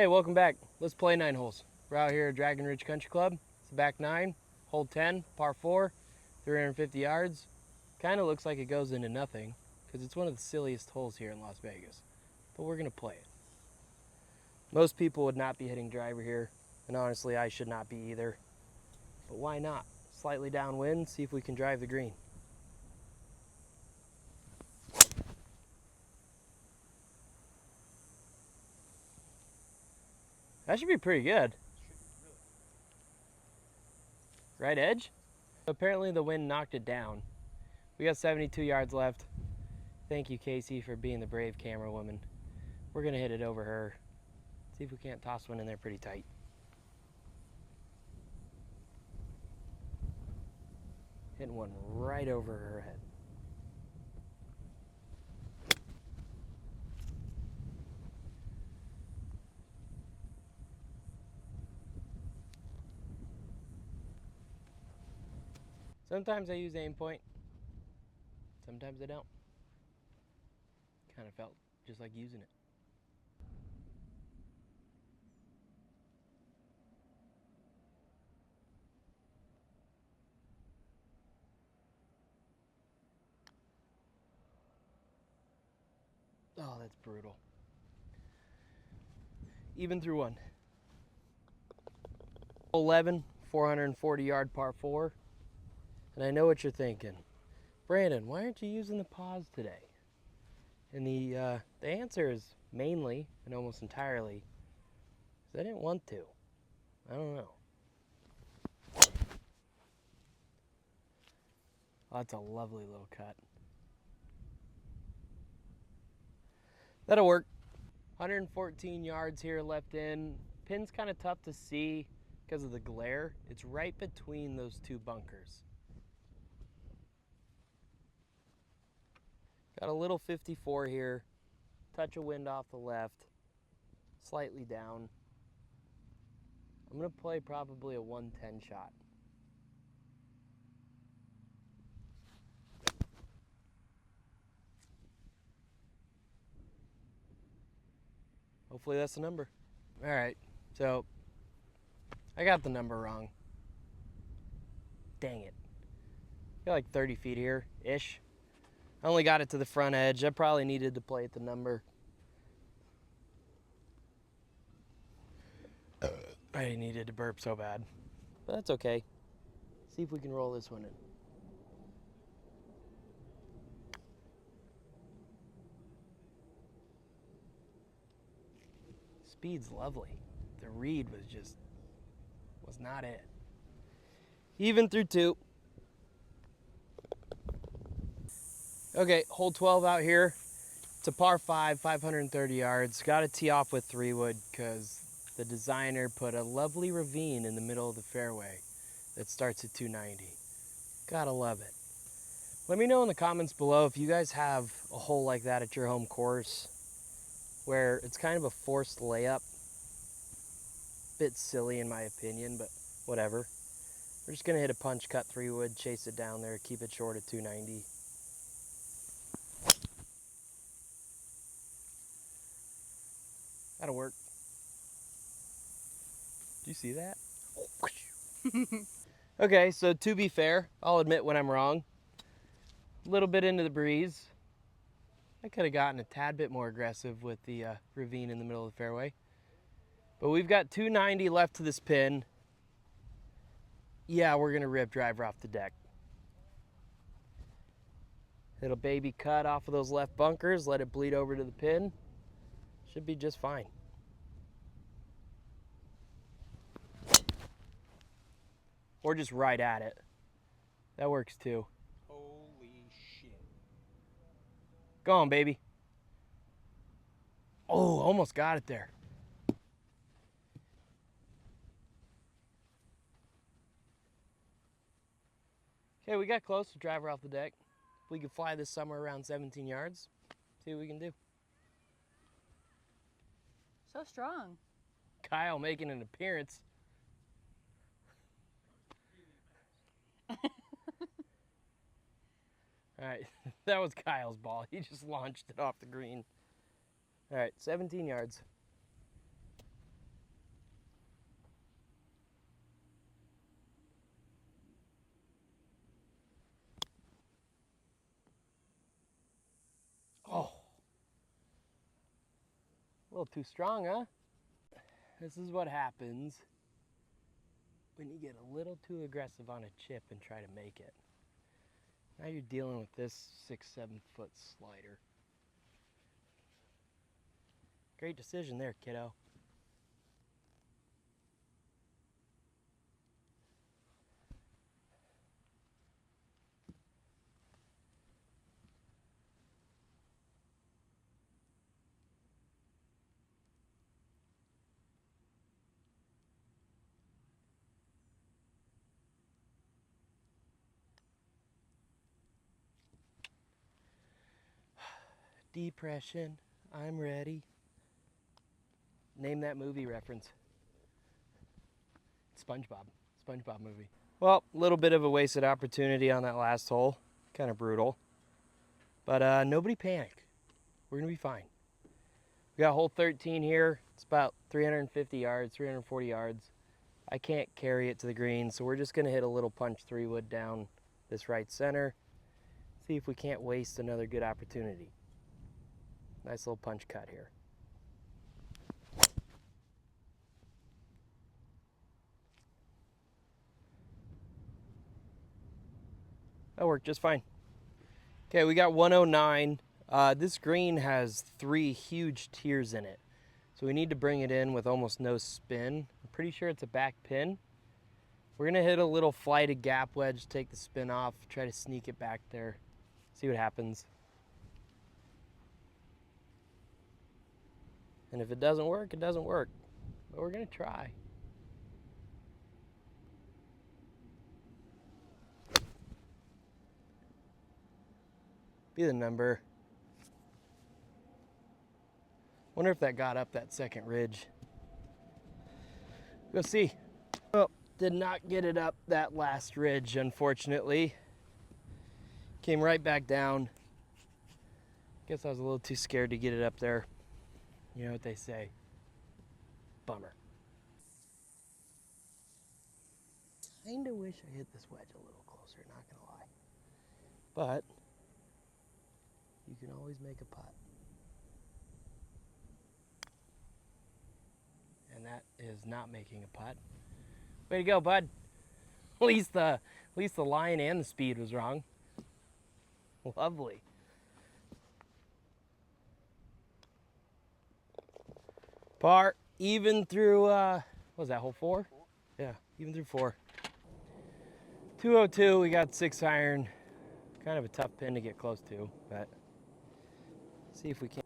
Hey, welcome back. Let's play 9 holes. We're out here at Dragonridge Country Club. It's the back 9, hole 10, par 4, 350 yards. Kind of looks like it goes into nothing because it's one of the silliest holes here in Las Vegas. But we're going to play it. Most people would not be hitting driver here, and honestly, I should not be either. But why not? Slightly downwind, see if we can drive the green. That should be pretty good. Right edge? Apparently the wind knocked it down. We got 72 yards left. Thank you, Casey, for being the brave camera woman. We're gonna hit it over her. See if we can't toss one in there pretty tight. Hitting one right over her head. Sometimes I use aim point. Sometimes I don't. Kind of felt just like using it. Oh, that's brutal. Even through one. 11, 440 yard par 4. And I know what you're thinking. Brandon, why aren't you using the pause today? And the answer is mainly and almost entirely because I didn't want to. I don't know. Oh, that's a lovely little cut. That'll work. 114 yards here left in. Pin's kind of tough to see because of the glare. It's right between those two bunkers. Got a little 54 here. Touch of wind off the left. Slightly down. I'm going to play probably a 110 shot. Hopefully that's the number. All right, so I got the number wrong. Dang it. Got like 30 feet here-ish. I only got it to the front edge. I probably needed to play at the number. I needed to burp so bad. But that's okay. See if we can roll this one in. Speed's lovely. The read was not it. Even through 2. Okay, hole 12 out here. It's a par 5, 530 yards. Got to tee off with 3-wood because the designer put a lovely ravine in the middle of the fairway that starts at 290. Gotta love it. Let me know in the comments below if you guys have a hole like that at your home course where it's kind of a forced layup. Bit silly in my opinion, but whatever. We're just gonna hit a punch cut 3-wood, chase it down there, keep it short at 290. That'll work. Do you see that? Okay, so to be fair, I'll admit when I'm wrong. A little bit into the breeze. I could have gotten a tad bit more aggressive with the ravine in the middle of the fairway. But we've got 290 left to this pin. Yeah, we're gonna rip driver off the deck. Little baby cut off of those left bunkers, let it bleed over to the pin. Should be just fine. Or just right at it. That works too. Holy shit. Go on, baby. Oh, almost got it there. Okay, we got close to driver off the deck. If we could fly this somewhere around 17 yards, see what we can do. So strong. Kyle making an appearance. All right, that was Kyle's ball. He just launched it off the green. All right, 17 yards. little too strong, huh? This is what happens when you get a little too aggressive on a chip and try to make it. Now you're dealing with this 6-7 foot slider. Great decision there, kiddo. Depression, I'm ready. Name that movie reference. SpongeBob movie. Well, a little bit of a wasted opportunity on that last hole. Kind of brutal. But nobody panic. We're gonna be fine. We got hole 13 here. It's about 350 yards, 340 yards. I can't carry it to the green, so we're just gonna hit a little punch 3-wood down this right center. See if we can't waste another good opportunity. Nice little punch cut here. That worked just fine. Okay, we got 109. This green has 3 huge tiers in it. So we need to bring it in with almost no spin. I'm pretty sure it's a back pin. We're gonna hit a little flighted gap wedge, take the spin off, try to sneak it back there, see what happens. And if it doesn't work, it doesn't work. But we're gonna try. Be the number. Wonder if that got up that second ridge. We'll see. Well, did not get it up that last ridge, unfortunately. Came right back down. Guess I was a little too scared to get it up there. You know what they say. Bummer. Kinda wish I hit this wedge a little closer, not gonna lie. But you can always make a putt. And that is not making a putt. Way to go, bud. At least the line and the speed was wrong. Lovely. Par, even through, what was that, hole 4? Yeah, even through 4. 202, we got 6 iron. Kind of a tough pin to get close to, but see if we can.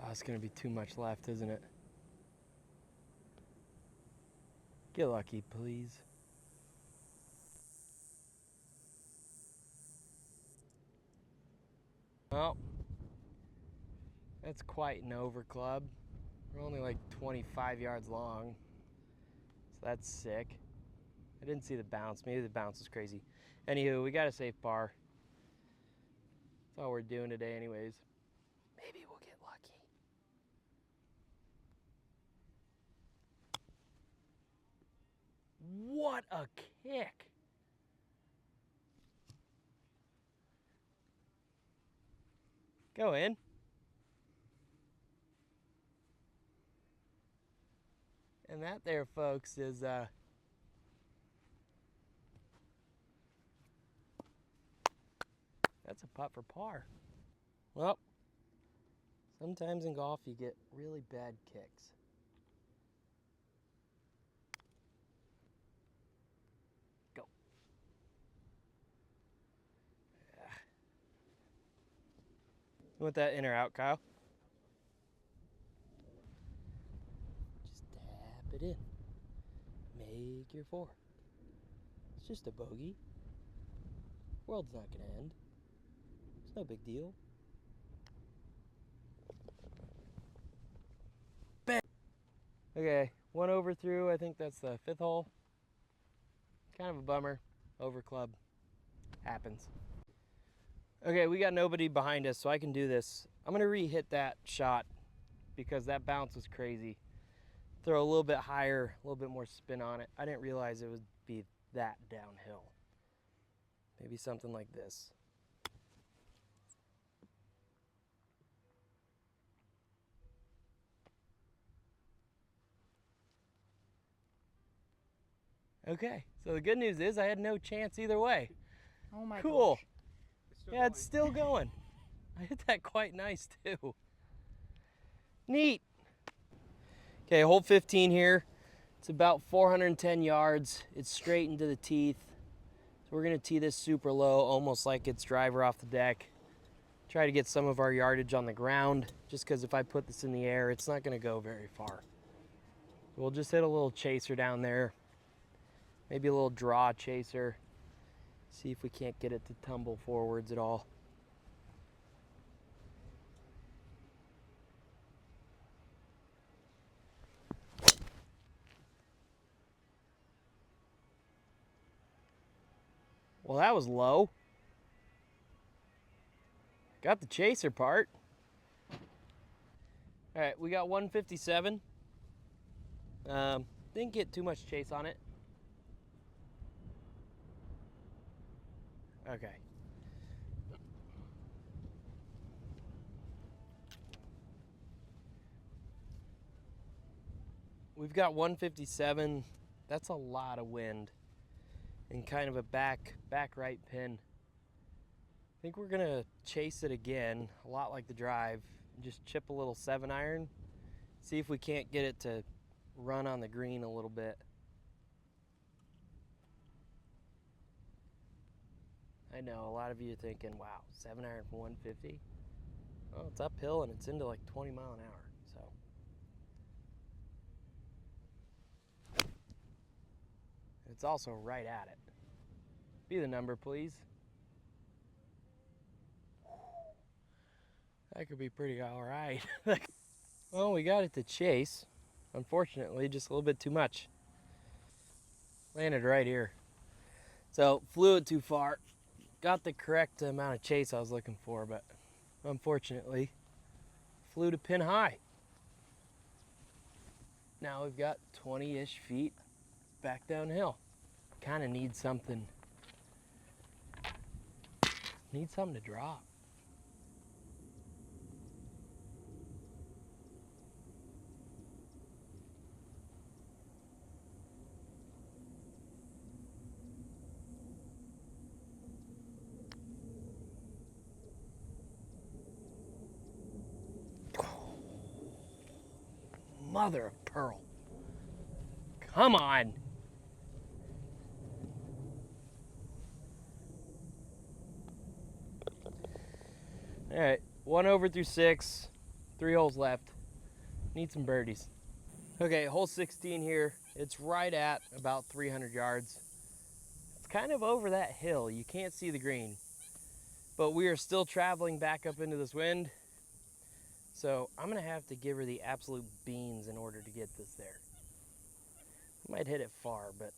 Oh, it's gonna be too much left, isn't it? Get lucky, please. Well, that's quite an over club. We're only like 25 yards long, so that's sick. I didn't see the bounce. Maybe the bounce is crazy. Anywho, we got a safe par. That's all we're doing today anyways. Maybe we'll get lucky. What a kick! Go in. And that there, folks, is that's a putt for par. Well, sometimes in golf you get really bad kicks. Go. Yeah. You want that in or out, Kyle? Just tap it in. Make your 4. It's just a bogey. World's not gonna end. It's no big deal. Bang! Okay, 1 over through. I think that's the 5th hole. Kind of a bummer. Over club. Happens. Okay, we got nobody behind us, so I can do this. I'm gonna re-hit that shot because that bounce was crazy. Throw a little bit higher, a little bit more spin on it. I didn't realize it would be that downhill. Maybe something like this. Okay, so the good news is I had no chance either way. Oh my Cool. gosh. Yeah, it's still going. I hit that quite nice too. Neat. Okay, hole 15 here. It's about 410 yards. It's straight into the teeth. So we're gonna tee this super low, almost like it's driver off the deck. Try to get some of our yardage on the ground, just because if I put this in the air, it's not gonna go very far. We'll just hit a little chaser down there. Maybe a little draw chaser. See if we can't get it to tumble forwards at all. Well, that was low. Got the chaser part. All right, we got 157. Didn't get too much chase on it. Okay. We've got 157. That's a lot of wind. And kind of a back right pin. I think we're gonna chase it again, a lot like the drive. Just chip a little 7-iron. See if we can't get it to run on the green a little bit. I know, a lot of you are thinking, wow, 7-iron from 150? Well, it's uphill and it's into like 20 mile an hour, so. It's also right at it. Be the number, please. That could be pretty all right. Well, we got it to chase. Unfortunately, just a little bit too much. Landed right here. So, flew it too far. Got the correct amount of chase I was looking for, but unfortunately, flew to pin high. Now we've got 20-ish feet back downhill. Kind of need something to drop. Mother of pearl. Come on. All right, 1 over through 6, 3 holes left. Need some birdies. Okay, hole 16 here. It's right at about 300 yards. It's kind of over that hill. You can't see the green, but we are still traveling back up into this wind. So I'm gonna have to give her the absolute beans in order to get this there. I might hit it far, but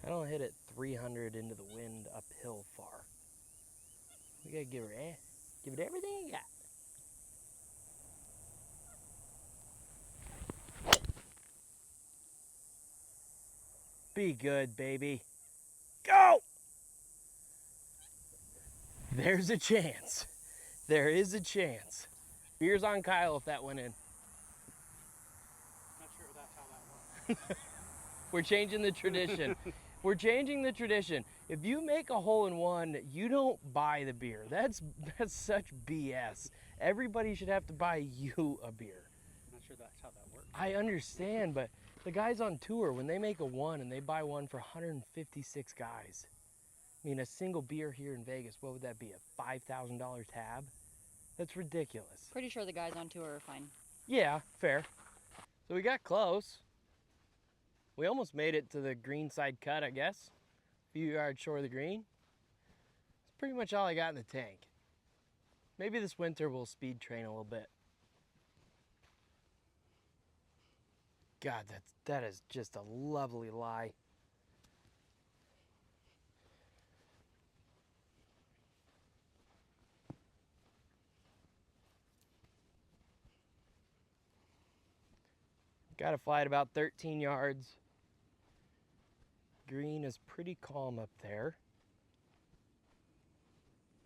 I don't hit it 300 into the wind uphill far. We gotta give it everything you got. Be good, baby. Go! There's a chance. There is a chance. Beer's on Kyle if that went in. Not sure that's how that works. We're changing the tradition. We're changing the tradition. If you make a hole in one, you don't buy the beer. That's such BS. Everybody should have to buy you a beer. Not sure that's how that works. I understand, but the guys on tour, when they make a one and they buy one for 156 guys, I mean, a single beer here in Vegas, what would that be, a $5,000 tab? That's ridiculous. Pretty sure the guys on tour are fine. Yeah, fair. So we got close. We almost made it to the green side cut, I guess. A few yards short of the green. That's pretty much all I got in the tank. Maybe this winter we'll speed train a little bit. God, that is just a lovely lie. Got a fly at about 13 yards. Green is pretty calm up there.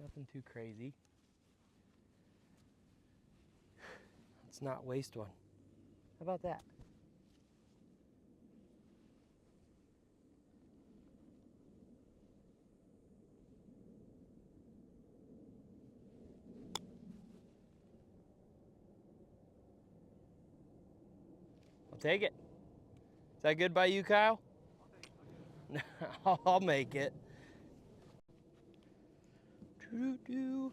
Nothing too crazy. Let's not waste one. How about that? I'll take it. Is that good by you, Kyle? I'll make it. Doo-doo-doo.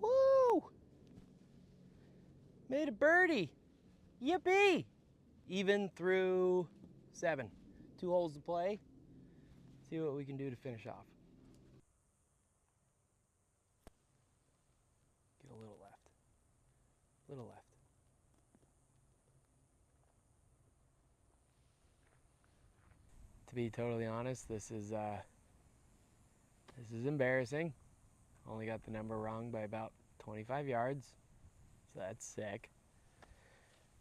Woo! Made a birdie. Yippee! Even through 7. 2 holes to play. See what we can do to finish off. Get a little left. Little left. To be totally honest, this is embarrassing. Only got the number wrong by about 25 yards, so that's sick.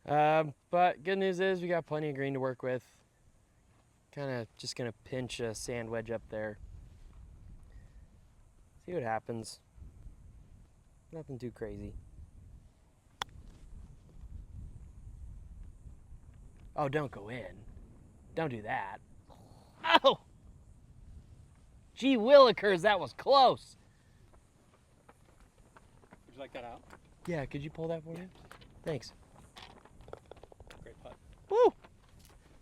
But good news is we got plenty of green to work with. Kind of just gonna pinch a sand wedge up there. See what happens. Nothing too crazy. Oh, don't go in. Don't do that. Oh! Gee willikers, that was close. Would you like that out? Yeah, could you pull that for me? Thanks. Great putt. Woo!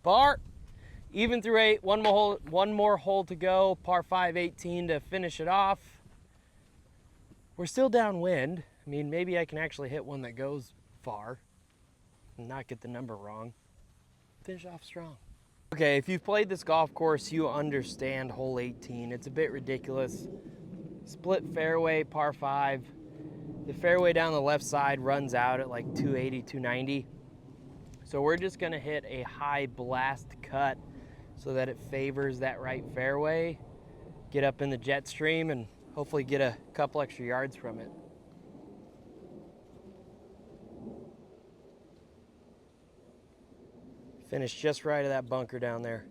Par. Even through 8. One more hole to go. Par 5, 18 to finish it off. We're still downwind. I mean, maybe I can actually hit one that goes far and not get the number wrong. Finish off strong. Okay, if you've played this golf course, you understand hole 18. It's a bit ridiculous. Split fairway, par 5. The fairway down the left side runs out at like 280, 290. So we're just gonna hit a high blast cut so that it favors that right fairway, get up in the jet stream, and hopefully get a couple extra yards from it. Finish just right of that bunker down there.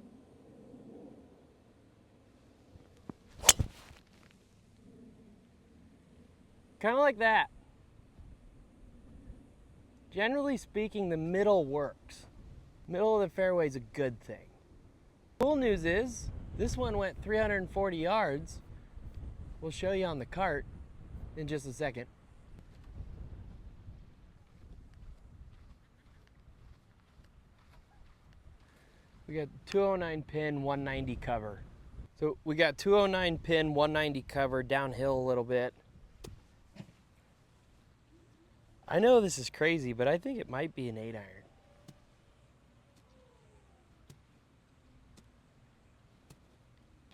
Kind of like that. Generally speaking, the middle works. Middle of the fairway is a good thing. Cool news is, this one went 340 yards. We'll show you on the cart in just a second. We got 209 pin, 190 cover. So we got 209 pin, 190 cover, downhill a little bit. I know this is crazy, but I think it might be an 8-iron.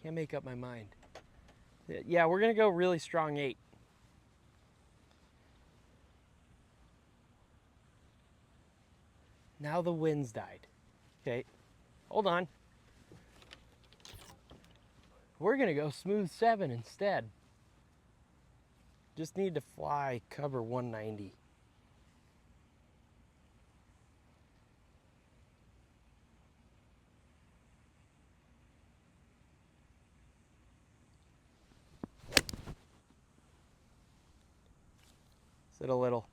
Can't make up my mind. Yeah, we're gonna go really strong 8. Now the wind's died. Okay, hold on. We're gonna go smooth 7 instead. Just need to fly cover 190. Sit a little.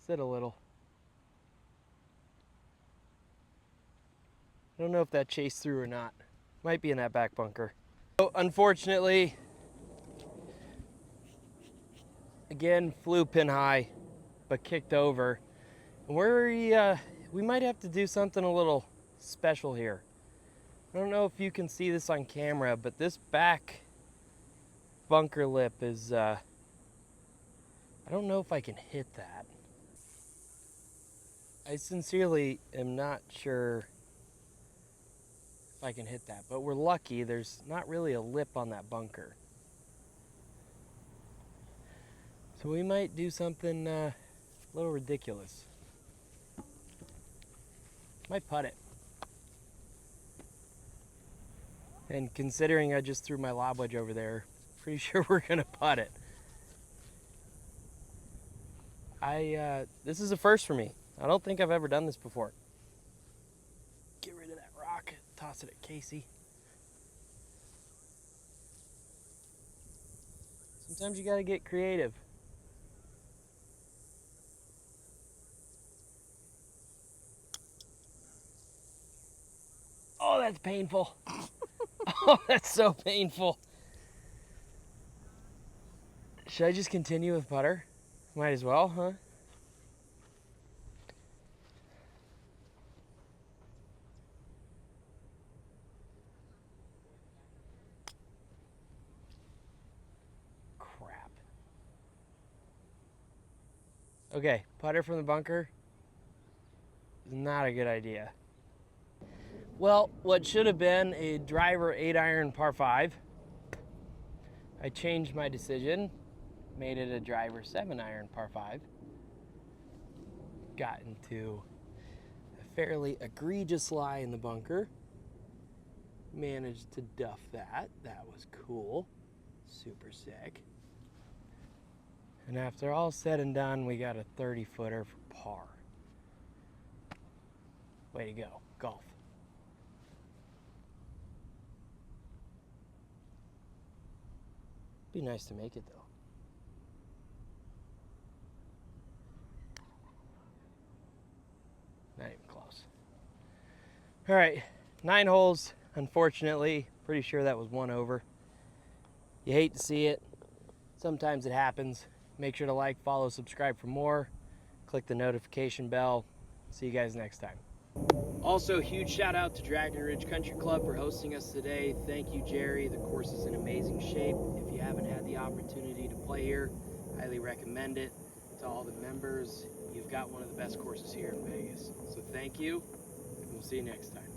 Sit a little. I don't know if that chased through or not. Might be in that back bunker. So unfortunately, again, flew pin high, but kicked over. And we might have to do something a little special here. I don't know if you can see this on camera, but this back bunker lip is, I don't know if I can hit that. I sincerely am not sure if I can hit that, but we're lucky there's not really a lip on that bunker. So we might do something a little ridiculous. Might putt it. And considering I just threw my lob wedge over there, pretty sure we're gonna putt it. This is a first for me. I don't think I've ever done this before. Get rid of that rock, toss it at Casey. Sometimes you gotta get creative. Oh, that's painful. Oh, that's so painful. Should I just continue with putter? Might as well, huh? Crap. Okay, putter from the bunker is not a good idea. Well, what should have been a driver 8-iron par 5, I changed my decision, made it a driver 7-iron par 5. Got into a fairly egregious lie in the bunker. Managed to duff that. That was cool. Super sick. And after all said and done, we got a 30-footer for par. Way to go, golf. Be nice to make it though. Not even close. All right, 9 holes. Unfortunately, pretty sure that was 1 over. You hate to see it. Sometimes it happens. Make sure to like, follow, subscribe for more. Click the notification bell. See you guys next time. Also, huge shout out to Dragonridge Country Club for hosting us today. Thank you, Jerry. The course is in amazing shape. If you haven't had the opportunity to play here, highly recommend it. To all the members, you've got one of the best courses here in Vegas. So thank you, and we'll see you next time.